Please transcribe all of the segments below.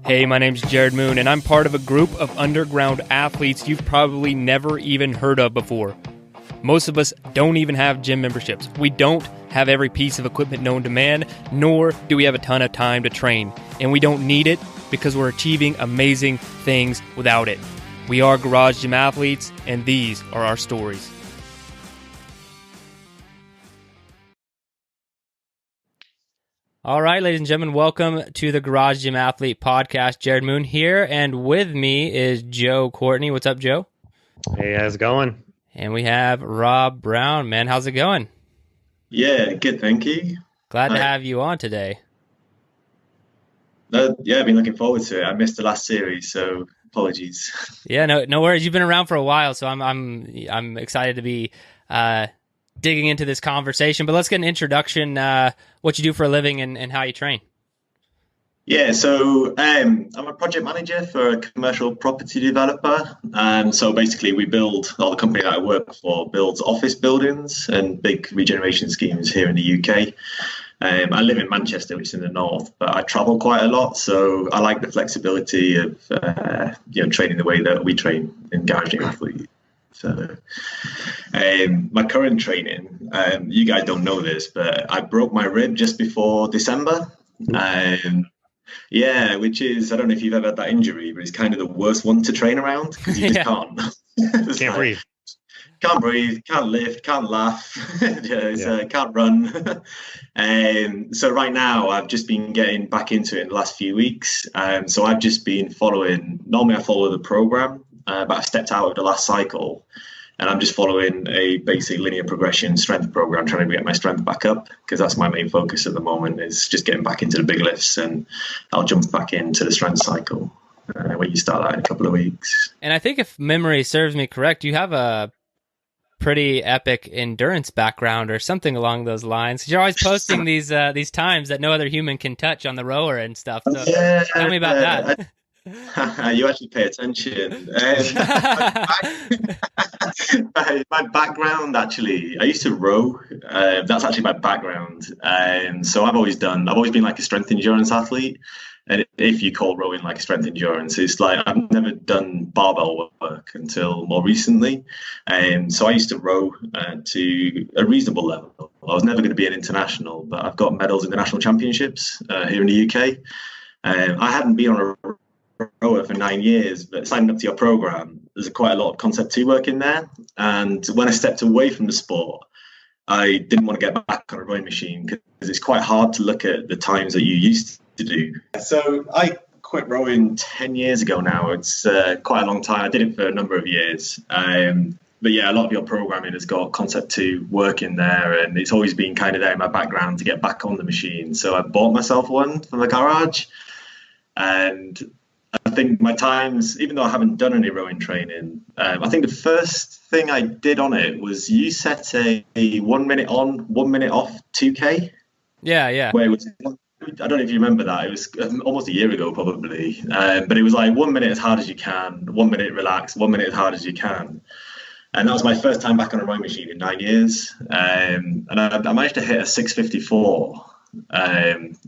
Hey, my name's Jared Moon, and I'm part of a group of underground athletes you've probably never even heard of before. Most of us don't even have gym memberships. We don't have every piece of equipment known to man, nor do we have a ton of time to train. And we don't need it because we're achieving amazing things without it. We are Garage Gym Athletes, and these are our stories. All right, ladies and gentlemen, welcome to the Garage Gym Athlete Podcast. Jared Moon here, and with me is Joe Courtney. What's up, Joe? Hey, how's it going? And we have Rob Brown. Man, how's it going? Yeah, good, thank you. Glad to have you on today. Yeah, I've been looking forward to it. I missed the last series, so apologies. Yeah, no worries. You've been around for a while, so I'm excited to be digging into this conversation. But let's get an introduction. What you do for a living and how you train. Yeah, so I'm a project manager for a commercial property developer. So basically we build, or the company that I work for builds office buildings and big regeneration schemes here in the UK. I live in Manchester, which is in the north, but I travel quite a lot. So I like the flexibility of training the way that we train in Garage Gym Athletes. So my current training, you guys don't know this, but I broke my rib just before December. Yeah, which is, I don't know if you've ever had that injury, but it's kind of the worst one to train around because you just can't. Can't breathe. Can't breathe, can't lift, can't laugh, can't run. So right now I've just been getting back into it in the last few weeks. So I've just been normally I follow the program, but I stepped out of the last cycle and I'm just following a basic linear progression strength program, trying to get my strength back up because that's my main focus at the moment is just getting back into the big lifts, and I'll jump back into the strength cycle when you start that in a couple of weeks. And I think if memory serves me correct, you have a pretty epic endurance background or something along those lines. You're always posting these times that no other human can touch on the rower and stuff. So tell me about that. You actually pay attention. My background, actually, I used to row. That's actually my background. So I've always been like a strength endurance athlete. And if you call rowing like strength endurance, it's like I've never done barbell work until more recently. So I used to row to a reasonable level. I was never going to be an international, but I've got medals in the national championships here in the UK. I hadn't been on a rower for 9 years, but signing up to your program, there's quite a lot of concept 2 work in there. And when I stepped away from the sport, I didn't want to get back on a rowing machine because it's quite hard to look at the times that you used to do. So I quit rowing 10 years ago now. It's quite a long time. I did it for a number of years. But yeah, a lot of your programming has got concept 2 work in there, and it's always been kind of there in my background to get back on the machine. So I bought myself one from the garage, and I think my times, even though I haven't done any rowing training, I think the first thing I did on it was you set a 1 minute on, 1 minute off 2K. Yeah. Where it was, I don't know if you remember that. It was almost a year ago, probably. But it was like 1 minute as hard as you can, 1 minute relax, 1 minute as hard as you can. And that was my first time back on a rowing machine in 9 years. And I managed to hit a 6:54.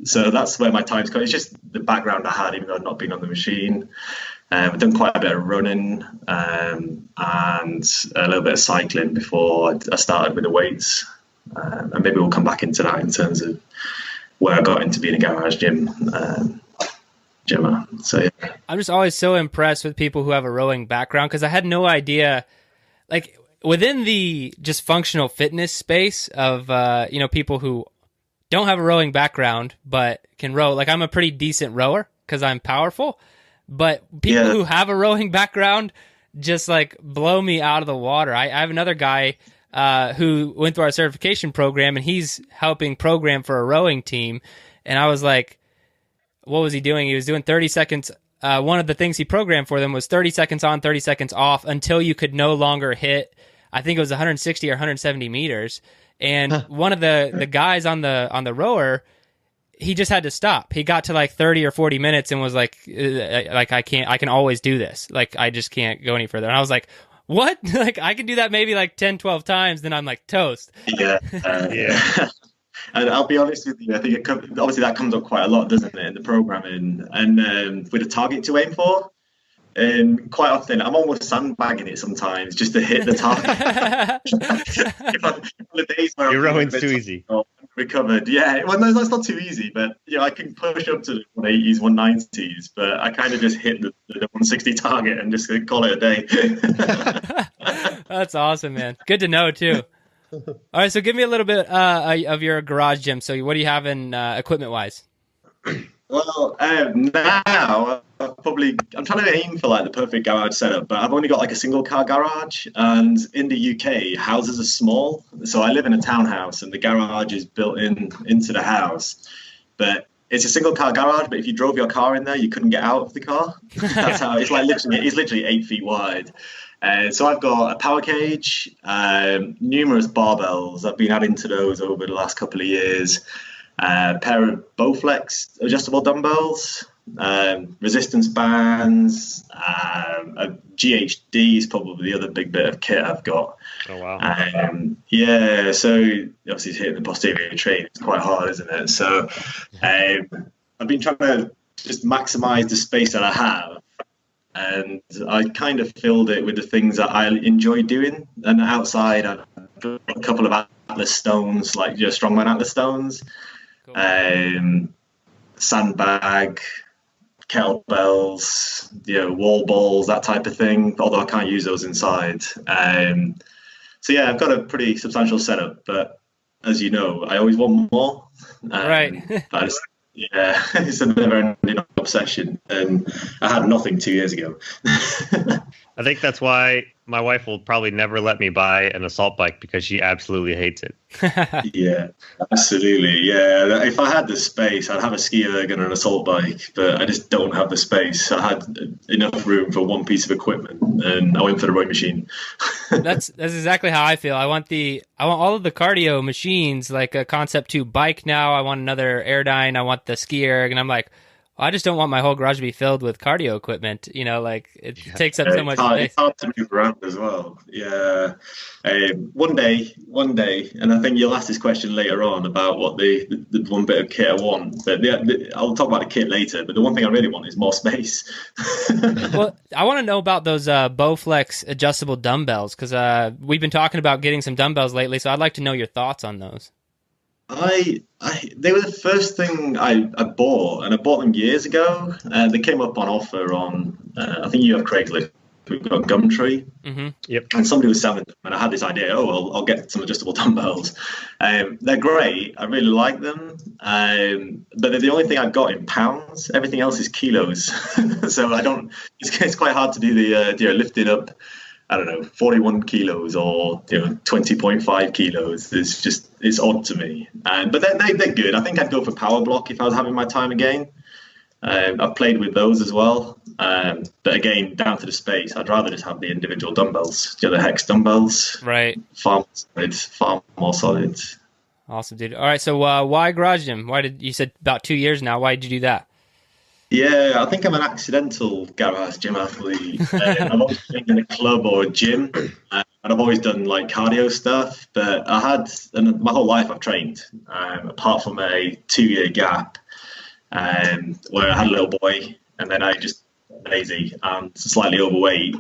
So that's where my time's come. It's just the background I had, even though I'd not been on the machine. I've done quite a bit of running and a little bit of cycling before I started with the weights. And maybe we'll come back into that in terms of where I got into being a garage gymmer. So yeah. I'm just always so impressed with people who have a rowing background because I had no idea, like within the just functional fitness space of people who don't have a rowing background but can row. Like I'm a pretty decent rower because I'm powerful, but people who have a rowing background just like blow me out of the water. I have another guy who went through our certification program, and he's helping program for a rowing team. And I was like, what was he doing? He was doing 30 seconds. One of the things he programmed for them was 30 seconds on, 30 seconds off until you could no longer hit, I think it was 160 or 170 meters. And one of the guys on the rower, he just had to stop. He got to like 30 or 40 minutes and was like I can always do this. Like, I just can't go any further. And I was like, What? Like I can do that maybe like 10, 12 times, then I'm like toast. Yeah. Yeah. And I'll be honest with you, I think obviously that comes up quite a lot, doesn't it, in the programming, and with a target to aim for. And quite often, I'm almost sandbagging it sometimes just to hit the target. The days where Your rowing's too easy. Recovered, yeah. Well, no, that's not too easy, but I can push up to the 180s, 190s, but I kind of just hit the 160 target and just call it a day. That's awesome, man. Good to know too. All right, so give me a little bit of your garage gym. So, what do you have in equipment-wise? Well, now I'm trying to aim for like the perfect garage setup, but I've only got like a single car garage, and in the UK, houses are small. So I live in a townhouse, and the garage is built into the house, but it's a single car garage. But if you drove your car in there, you couldn't get out of the car. That's how it's like. It's literally 8 feet wide. So I've got a power cage, numerous barbells. I've been adding to those over the last couple of years. A pair of Bowflex adjustable dumbbells, resistance bands, a GHD is probably the other big bit of kit I've got. Oh, wow. Yeah, so obviously hitting the posterior train, it's quite hard, isn't it? So I've been trying to just maximize the space that I have. And I kind of filled it with the things that I enjoy doing. And outside, I've got a couple of Atlas stones, like strongman Atlas stones. Cool. Sandbag, kettlebells, wall balls, that type of thing. Although I can't use those inside. So yeah, I've got a pretty substantial setup. But as you know, I always want more. Right. Yeah, it's a never-ending obsession, and I had nothing 2 years ago. I think that's why my wife will probably never let me buy an assault bike, because she absolutely hates it. Yeah, absolutely. Yeah, if I had the space, I'd have a ski erg and an assault bike, but I just don't have the space. I had enough room for one piece of equipment, and I went for the rowing machine. That's exactly how I feel. I want all of the cardio machines, like a Concept 2 bike now. I want another Airdyne. I want the ski erg, and I'm like, I just don't want my whole garage to be filled with cardio equipment. It takes up so much space. It's hard to move around as well. Yeah. One day, and I think you'll ask this question later on about what the one bit of kit I want. But I'll talk about the kit later. But the one thing I really want is more space. Well, I want to know about those Bowflex adjustable dumbbells, because we've been talking about getting some dumbbells lately. So I'd like to know your thoughts on those. They were the first thing I bought, and I bought them years ago. They came up on offer on, I think you have Craigslist. We've got Gumtree. Mm-hmm. Yep. And somebody was selling them, and I had this idea. I'll get some adjustable dumbbells. They're great. I really like them. But they're the only thing I've got in pounds. Everything else is kilos. So I don't. It's quite hard to do the lifting up. I don't know, 41 kilos or 20.5 kilos. It's odd to me. But they're good. I think I'd go for Power Block if I was having my time again. I've played with those as well. But again, down to the space, I'd rather just have the individual dumbbells. The Hex dumbbells. Right. Far more solid. Awesome, dude. All right, so why garage gym? You said about 2 years now. Why did you do that? Yeah, I think I'm an accidental garage gym athlete. I've always been in a club or a gym, and I've always done like cardio stuff. But my whole life I've trained, apart from a 2-year gap, where I had a little boy, and then I just lazy and slightly overweight.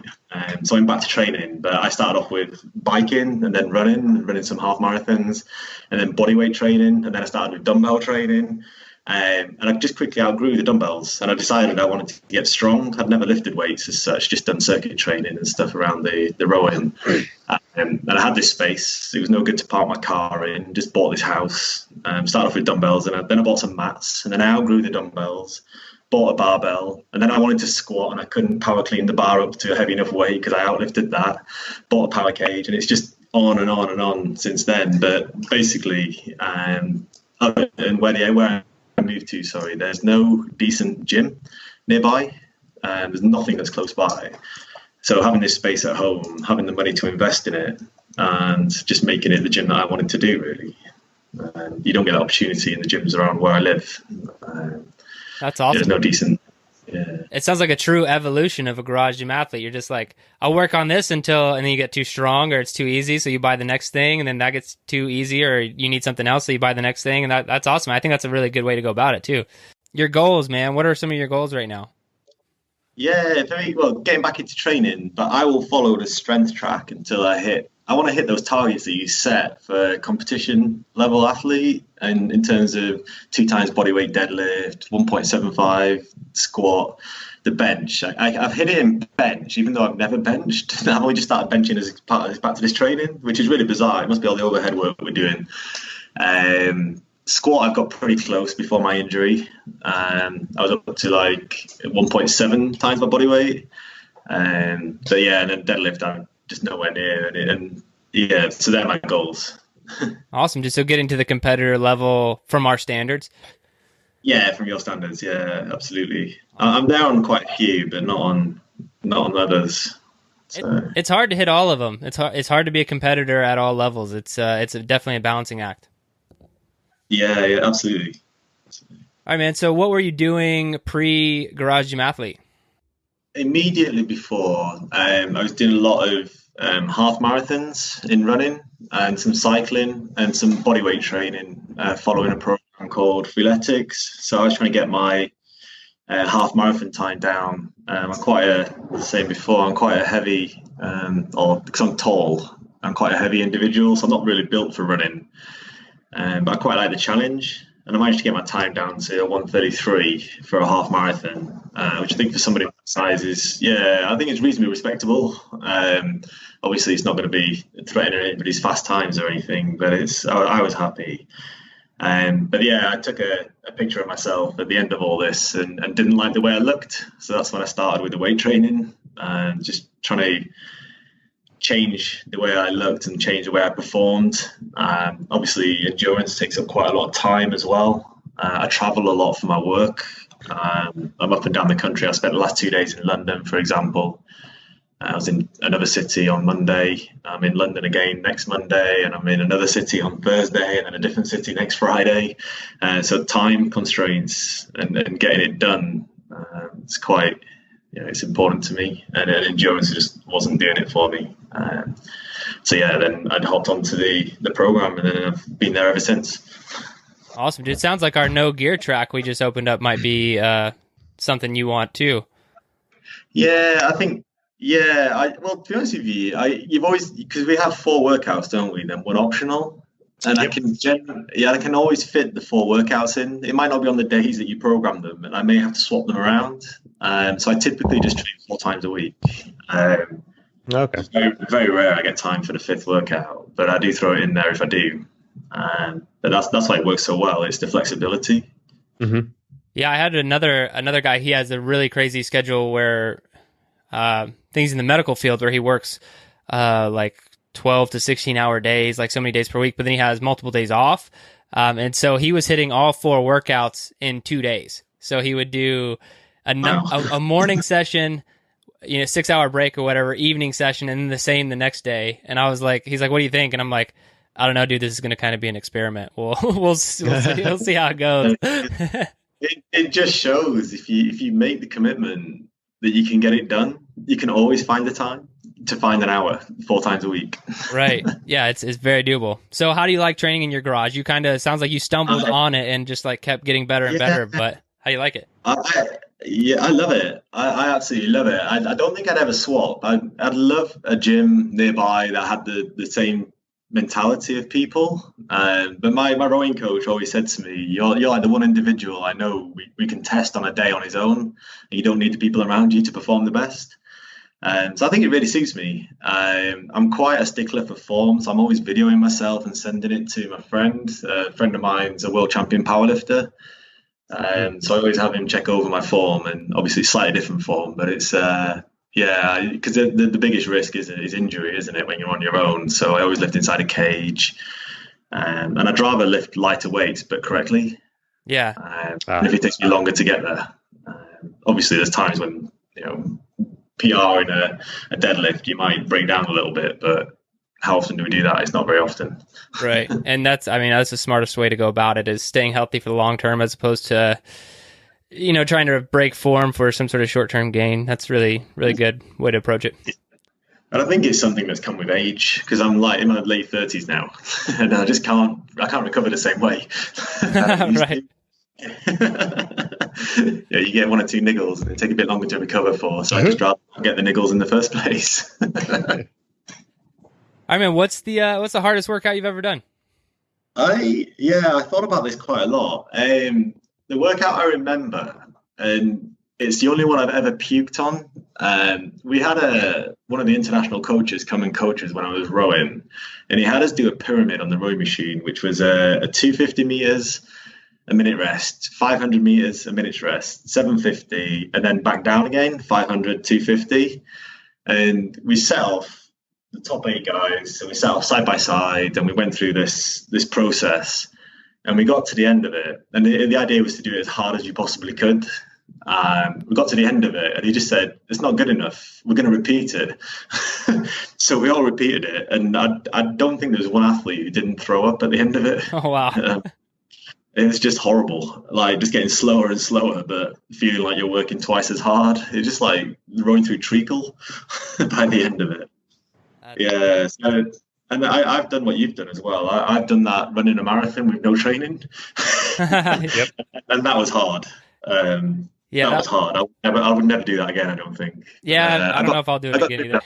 So I went back to training, but I started off with biking and then running some half marathons, and then bodyweight training, and then I started with dumbbell training. And I just quickly outgrew the dumbbells, and I decided I wanted to get strong. I'd never lifted weights as such, just done circuit training and stuff around the rowing. And I had this space. It was no good to park my car in. Just bought this house, started off with dumbbells, and then I bought some mats, and then I outgrew the dumbbells, bought a barbell, and then I wanted to squat, and I couldn't power clean the bar up to a heavy enough weight because I outlifted that. Bought a power cage, and it's just on and on and on since then. But basically, and where I moved to, there's no decent gym nearby, and there's nothing that's close by. So having this space at home, having the money to invest in it, and just making it the gym that I wanted to do, really. You don't get that opportunity in the gyms around where I live. That's awesome. There's no decent. Yeah. It sounds like a true evolution of a garage gym athlete. You're just like, I'll work on this and then you get too strong or it's too easy. So you buy the next thing, and then that gets too easy, or you need something else. So you buy the next thing. And that's awesome. I think that's a really good way to go about it too. Your goals, man. What are some of your goals right now? Yeah, very well, getting back into training, but I will follow the strength track until I want to hit those targets that you set for competition level athlete, and in terms of 2 times bodyweight deadlift, 1.75 squat, the bench. I've hit it in bench, even though I've never benched. I've only just started benching as part of back to this training, which is really bizarre. It must be all the overhead work we're doing. Squat, I've got pretty close before my injury. I was up to like 1.7 times my body weight. But yeah, and then deadlift, I'm just nowhere near. And yeah, so they're my goals. Awesome. Just so getting to the competitor level from our standards. Yeah, from your standards. Yeah, absolutely. I'm there on quite a few, but not on others. So. It's hard to hit all of them. It's hard to be a competitor at all levels. It's definitely a balancing act. Yeah, absolutely. All right, man. So what were you doing pre-Garage Gym Athlete? Immediately before, I was doing a lot of half marathons in running and some cycling and some bodyweight training, following a program called Freeletics. So I was trying to get my half marathon time down. I'm quite a heavy, because I'm tall, I'm quite a heavy individual, so I'm not really built for running. But I quite like the challenge, and I managed to get my time down to 1:33 for a half marathon, which I think for somebody my size is, I think it's reasonably respectable. Obviously, it's not going to be threatening anybody's fast times or anything, but I was happy. But yeah, I took a picture of myself at the end of all this and didn't like the way I looked, so that's when I started with the weight training, just trying to change the way I looked and change the way I performed. Obviously, endurance takes up quite a lot of time as well. I travel a lot for my work. I'm up and down the country. I spent the last 2 days in London, for example. I was in another city on Monday. I'm in London again next Monday, and I'm in another city on Thursday, and then a different city next Friday. So time constraints and getting it done, it's quite, it's important to me, and endurance just wasn't doing it for me. So yeah, then I'd hopped onto the program, and then I've been there ever since. Awesome, dude. It sounds like our no gear track we just opened up might be something you want too. Yeah, I think. Yeah, well, to be honest with you, you've always, because we have 4 workouts, don't we? Then 1 optional, and yep. I can always fit the 4 workouts in. It might not be on the days that you program them, and I may have to swap them around. So I typically just train 4 times a week. Okay. It's very, very rare I get time for the 5th workout, but I do throw it in there if I do. But that's why it works so well. It's the flexibility. Mm-hmm. Yeah, I had another guy. He has a really crazy schedule where things in the medical field where he works like 12 to 16-hour days, like so many days per week, but then he has multiple days off. And so he was hitting all 4 workouts in 2 days. So he would do a morning session, 6-hour break or whatever, evening session, and then the same the next day. And I was like, he's like, what do you think? And I'm like, I don't know, dude, this is going to kind of be an experiment. We'll see how it goes. It just shows if you make the commitment that you can get it done, you can always find the time to find an hour 4 times a week. Right. Yeah, it's very doable. So how do you like training in your garage? You kind of, sounds like you stumbled on it and just like kept getting better and better, but how do you like it? I love it. I absolutely love it. I don't think I'd ever swap. I'd love a gym nearby that had the same mentality of people. But my rowing coach always said to me, you're like the one individual I know we can test on a day on his own, and you don't need the people around you to perform the best. So I think it really suits me. I'm quite a stickler for form, so I'm always videoing myself and sending it to my friend. A friend of mine's a world champion powerlifter. So I always have him check over my form, and obviously slightly different form, but it's because the biggest risk is injury, isn't it, when you're on your own? So I always lift inside a cage, and I'd rather lift lighter weights but correctly. Yeah. And if it takes me longer to get there, obviously there's times when PR in a deadlift you might break down a little bit, but how often do we do that? It's not very often. Right. And that's the smartest way to go about it, is staying healthy for the long term as opposed to trying to break form for some sort of short-term gain. That's really, really good way to approach it. And I think it's something that's come with age, because I'm like in my late 30s now, and I can't recover the same way. Right. Yeah, you get 1 or 2 niggles and they take a bit longer to recover for. So I just rather get the niggles in the first place. I mean, what's the hardest workout you've ever done? I thought about this quite a lot. The workout I remember, and it's the only one I've ever puked on. We had one of the international coaches come and coach us when I was rowing, and he had us do a pyramid on the rowing machine, which was a 250 meters, a minute rest, 500 meters, a minute's rest, 750, and then back down again, 500, 250. And we set off the top 8 guys, and we set off side by side, and we went through this process, and we got to the end of it. And the idea was to do it as hard as you possibly could. We got to the end of it, and he just said, "It's not good enough. We're going to repeat it." So we all repeated it, and I don't think there was one athlete who didn't throw up at the end of it. Oh wow! It was just horrible, like just getting slower and slower, but feeling like you're working twice as hard. It's just like rowing through treacle by the end of it. Yeah, so, and I've done what you've done as well. I've done that running a marathon with no training. Yep. And that was hard. Yeah, that was hard. I would never do that again, I don't think. Yeah, I don't know if I'll do it again either.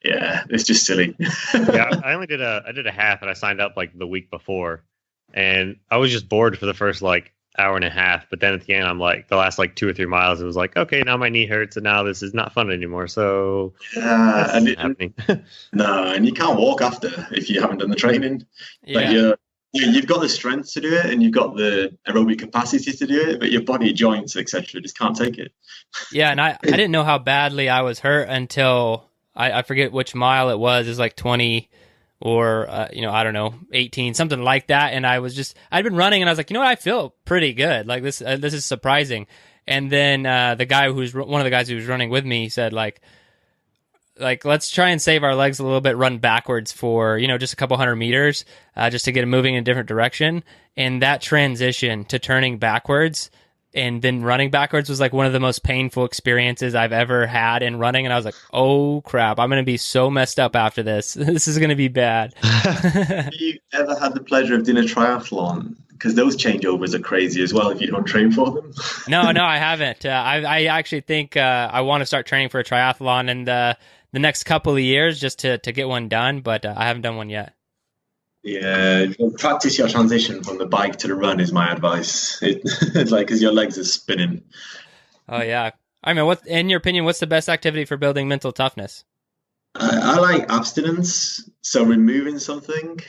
Yeah, it's just silly. Yeah, I did a half, and I signed up like the week before, and I was just bored for the first like hour and a half. But then at the end, I'm like, the last like 2 or 3 miles, it was like, okay, now my knee hurts, and now this is not fun anymore. So happening. No, and you can't walk after if you haven't done the training. Yeah. Like you've got the strength to do it, and you've got the aerobic capacity to do it, but your body, joints, etc., just can't take it. Yeah, and I didn't know how badly I was hurt until I forget which mile it was. It was like 20 or I don't know, 18, something like that. And I'd been running, and I was like, I feel pretty good. Like this is surprising. And then the guy one of the guys who was running with me said like let's try and save our legs a little bit, run backwards for just a couple hundred meters, just to get it moving in a different direction. And that transition to turning backwards and then running backwards was like one of the most painful experiences I've ever had in running. And I was like, oh crap, I'm going to be so messed up after this. This is going to be bad. Have you ever had the pleasure of doing a triathlon? Because those changeovers are crazy as well if you don't train for them. No, I haven't. I actually think I want to start training for a triathlon in the next couple of years just to get one done, but I haven't done one yet. Yeah, practice your transition from the bike to the run is my advice. It's like because your legs are spinning. Oh yeah, I mean, in your opinion, what's the best activity for building mental toughness? I like abstinence, so removing something.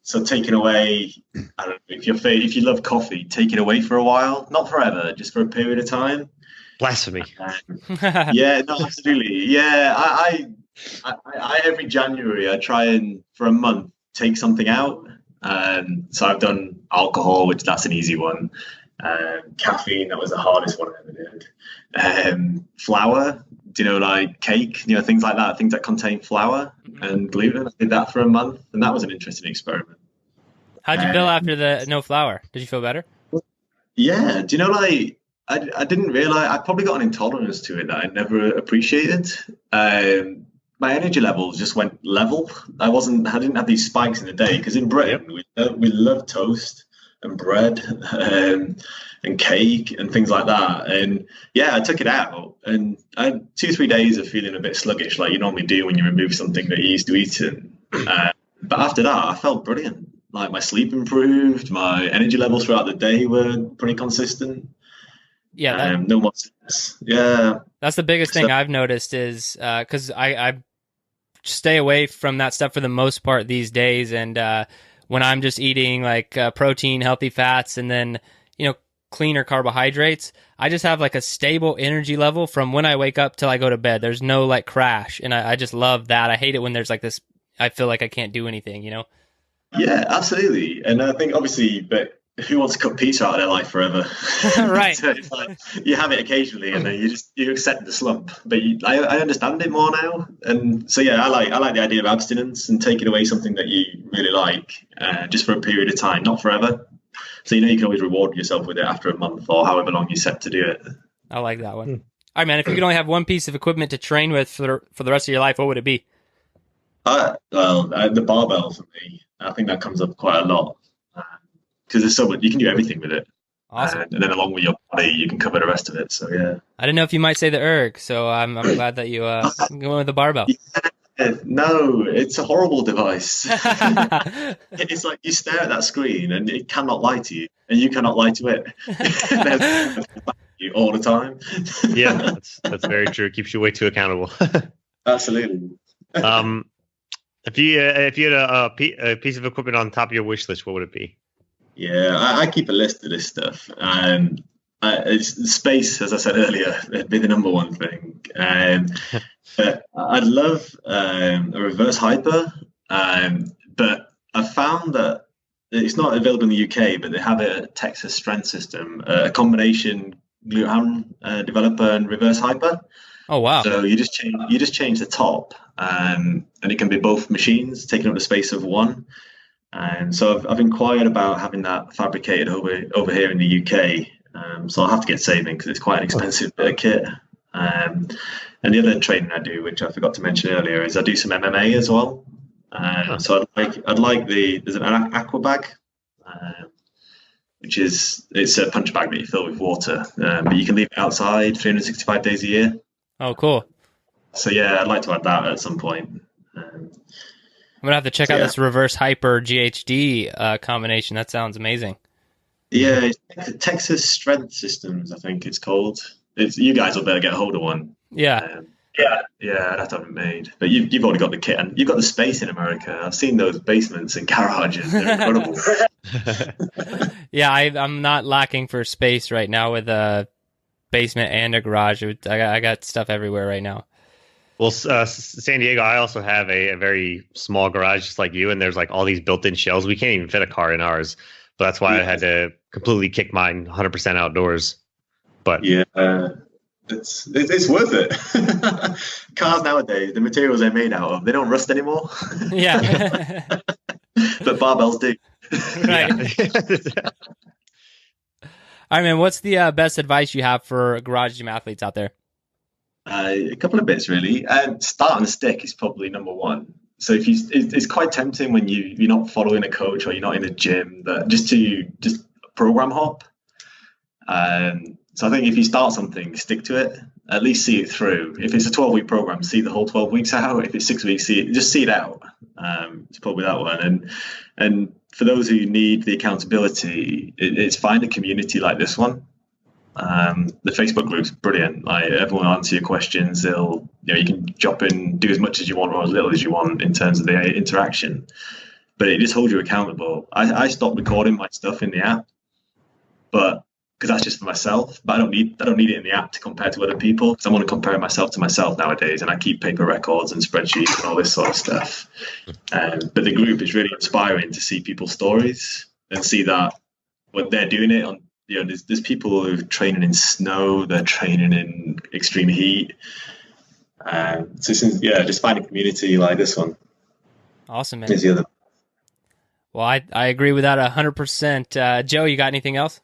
So taking away, I don't know, if you love coffee, take it away for a while, not forever, just for a period of time. Blasphemy. Yeah, no, absolutely. Yeah, I every January I try and for a month take something out. So I've done alcohol, which that's an easy one. Caffeine, that was the hardest one I ever did. Flour, like cake, things like that, things that contain flour and gluten. I did that for a month, and that was an interesting experiment. How'd you feel after the no flour? Did you feel better? Yeah, I didn't realize I probably got an intolerance to it that I never appreciated. My energy levels just went level. I didn't have these spikes in the day because in Britain we love toast and bread and cake and things like that. And yeah, I took it out, and I had 2-3 days of feeling a bit sluggish, like you normally do when you remove something that you used to eat. But after that, I felt brilliant. Like my sleep improved, my energy levels throughout the day were pretty consistent. Yeah, no more stress. Yeah, that's the biggest thing I've noticed is because I stay away from that stuff for the most part these days, and when I'm just eating like protein, healthy fats, and then cleaner carbohydrates, I just have like a stable energy level from when I wake up till I go to bed. There's no like crash, and I just love that. I hate it when there's like this. I feel like I can't do anything. Yeah, absolutely, and I think obviously, but. Who wants to cut pizza out of their life forever? Right. So it's like you have it occasionally, and then you accept the slump. But I understand it more now, and so yeah, I like the idea of abstinence and taking away something that you really like, just for a period of time, not forever. So you can always reward yourself with it after a month or however long you set to do it. I like that one. All right, man. If you could only have one piece of equipment to train with for the rest of your life, what would it be? The barbell for me. I think that comes up quite a lot because there's so much you can do everything with it. Awesome. And then along with your body, you can cover the rest of it. So yeah. I didn't know if you might say the erg, so I'm glad that you went with the barbell. Yeah, no, it's a horrible device. It's like you stare at that screen and it cannot lie to you, and you cannot lie to it. There's you all the time. Yeah, that's very true. It keeps you way too accountable. Absolutely. If you had a piece of equipment on top of your wish list, what would it be? Yeah, I keep a list of this stuff. It's space, as I said earlier, it'd be the number one thing. But I'd love a reverse hyper, but I found that it's not available in the UK, but they have a Texas Strength System, a combination glute ham developer and reverse hyper. Oh wow! So you just change the top, and it can be both machines taking up the space of one. And so I've inquired about having that fabricated over here in the UK. So I'll have to get saving because it's quite an expensive bit of kit. And the other training I do, which I forgot to mention earlier, is I do some MMA as well. So I'd like there's an aqua bag, which it's a punch bag that you fill with water, but you can leave it outside 365 days a year. Oh, cool. So yeah, I'd like to add that at some point. I'm going to have to check out this reverse hyper GHD combination. That sounds amazing. Yeah, Texas Strength Systems, I think it's called. You guys will better get hold of one. Yeah. I'd have to have it made. But you've already got the kit, and you've got the space in America. I've seen those basements and garages. They're incredible. Yeah, I'm not lacking for space right now with a basement and a garage. I got stuff everywhere right now. Well, San Diego, I also have a very small garage just like you, and there's like all these built-in shells. We can't even fit a car in ours, but that's why I had to completely kick mine 100% outdoors. But yeah, it's worth it. Cars nowadays, the materials they're made out of, they don't rust anymore. Yeah. But barbells do. Right. All right, man, what's the best advice you have for garage gym athletes out there? A couple of bits, really. Start on the stick is probably number one. So it's quite tempting when you're not following a coach or you're not in a gym that just program hop. So I think if you start something, stick to it. At least see it through. If it's a 12-week program, see the whole 12 weeks out. If it's 6 weeks, see it out. It's probably that one. And for those who need the accountability, it's find a community like this one. The Facebook group's brilliant. Like everyone will answer your questions. You can drop in, do as much as you want or as little as you want in terms of the interaction. But it just holds you accountable. I stopped recording my stuff in the app, but because that's just for myself. But I don't need it in the app to compare to other people. Because I want to compare myself to myself nowadays, and I keep paper records and spreadsheets and all this sort of stuff. But the group is really inspiring to see people's stories and see that when they're doing it on. There's people who are training in snow, they're training in extreme heat. Just find a community like this one. Awesome, man. Well, I agree with that 100%. Joe, you got anything else?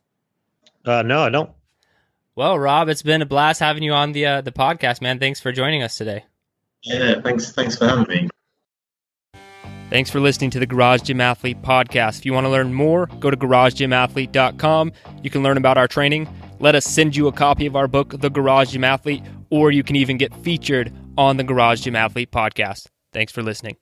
No, I don't. Well, Rob, it's been a blast having you on the podcast, man. Thanks for joining us today. Yeah, thanks for having me. Thanks for listening to the Garage Gym Athlete podcast. If you want to learn more, go to garagegymathlete.com. You can learn about our training. Let us send you a copy of our book, The Garage Gym Athlete, or you can even get featured on the Garage Gym Athlete podcast. Thanks for listening.